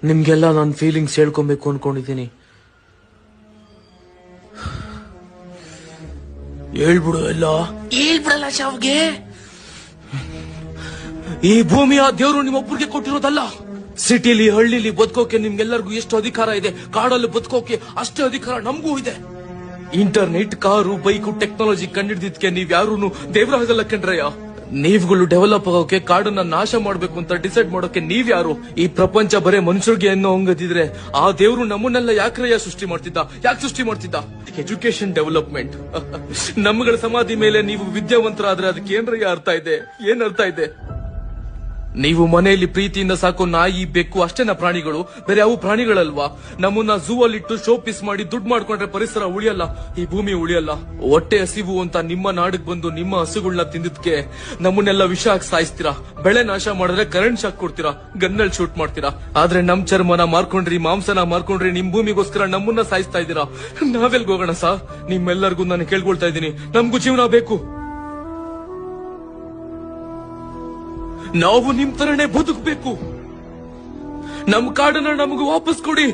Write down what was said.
ನಿಮ್ಗೆಲ್ಲ ನನ್ನ ಫೀಲಿಂಗ್ಸ್ ಹೇಳ್ಕೊಬೇಕು ಅನ್ಕೊಂಡಿದ್ದೀನಿ. ಹೇಳ್ಬಿಡು ಎಲ್ಲ. ಹೇಳ್ಬಿಡಲ್ಲ ಶಾವ್ಗೆ. ಈ ಭೂಮಿಯ ದೇವ್ರು ನಿಮ್ಮೊಬ್ಬರಿಗೆ ಕೊಟ್ಟಿರೋದಲ್ಲ. ಸಿಟಿಲಿ ಹಳ್ಳಿಲಿ ಬದುಕೋಕೆ ನಿಮ್ಗೆಲ್ಲರಿಗೂ ಎಷ್ಟು ಅಧಿಕಾರ ಇದೆ, ಕಾಡಲ್ಲಿ ಬದುಕೋಕೆ ಅಷ್ಟೇ ಅಧಿಕಾರ ನಮಗೂ ಇದೆ. ಇಂಟರ್ನೆಟ್, ಕಾರು, ಬೈಕು, ಟೆಕ್ನಾಲಜಿ ಕಂಡಿಡ್ದಿದ್ಕೆ ನೀವ್ಯಾರು ದೇವರಾಗಲ್ಲ ಕಣ್ರಯ್ಯ. ನೀವುಗಳು ಡೆವಲಪ್ ಆಗೋಕೆ ಕಾಡನ್ನ ನಾಶ ಮಾಡ್ಬೇಕು ಅಂತ ಡಿಸೈಡ್ ಮಾಡೋಕೆ ನೀವ್ಯಾರು? ಈ ಪ್ರಪಂಚ ಬರೇ ಮನುಷ್ಯರಿಗೆ ಅನ್ನೋ ಹಂಗದಿದ್ರೆ ಆ ದೇವ್ರು ನಮ್ಮನ್ನೆಲ್ಲ ಯಾಕ್ರಯ್ಯ ಸೃಷ್ಟಿ ಮಾಡ್ತಿದ್ದ? Education development. ನಮ್ಮಗಳ ಸಮಾಧಿ ಮೇಲೆ ನೀವು ವಿದ್ಯಾವಂತರಾದ್ರೆ ಅದಕ್ಕೆ ಏನ್ರಯ್ಯ ಅರ್ಥ ಇದೆ? ನೀವು ಮನೆಯಲ್ಲಿ ಪ್ರೀತಿಯಿಂದ ಸಾಕೋ ನಾಯಿ, ಬೆಕ್ಕು ಅಷ್ಟೇನ ಪ್ರಾಣಿಗಳು? ಬೇರೆ ಯಾವ ಪ್ರಾಣಿಗಳಲ್ವಾ? ನಮ್ಮನ್ನ ಝೂ ಅಲ್ಲಿಟ್ಟು ಶೋ ಪೀಸ್ ಮಾಡಿ ದುಡ್ಡು ಮಾಡ್ಕೊಂಡ್ರೆ ಪರಿಸರ ಉಳಿಯಲ್ಲ, ಈ ಭೂಮಿ ಉಳಿಯಲ್ಲ. ಹೊಟ್ಟೆ ಹಸಿವು ಅಂತ ನಿಮ್ಮ ನಾಡಿಗೆ ಬಂದು ನಿಮ್ಮ ಹಸುಗಳನ್ನ ತಿಂದಿದ್ಕೆ ನಮ್ಮನ್ನೆಲ್ಲ ವಿಷ ಹಾಕಿ ಸಾಯಿಸ್ತೀರಾ. ಬೆಳೆ ನಾಶ ಮಾಡಿದ್ರೆ ಕರೆಂಟ್ ಶಾಕ್ ಕೊಡ್ತೀರಾ, ಗನ್ನಲ್ಲಿ ಶೂಟ್ ಮಾಡ್ತೀರಾ. ಆದ್ರೆ ನಮ್ ಚರ್ಮನ ಮಾರ್ಕೊಂಡ್ರಿ, ಮಾಂಸನ ಮಾರ್ಕೊಂಡ್ರಿ, ನಿಮ್ ಭೂಮಿಗೋಸ್ಕರ ನಮ್ಮನ್ನ ಸಾಯಿಸ್ತಾ ಇದ್ದೀರಾ. ನಾವೆಲ್ಗೋಗೋಣ ಸಾ? ನಿಮ್ಮೆಲ್ಲರಿಗೂ ನಾನು ಕೇಳ್ಕೊಳ್ತಾ ಇದ್ದೀನಿ, ನಮ್ಗೂ ಜೀವನ ಬೇಕು. ನಾವು ನಿಮ್ ತರನೇ ಬದುಕಬೇಕು. ನಮ್ ಕಾಡನ್ನ ನಮಗೂ ವಾಪಸ್ ಕೊಡಿ.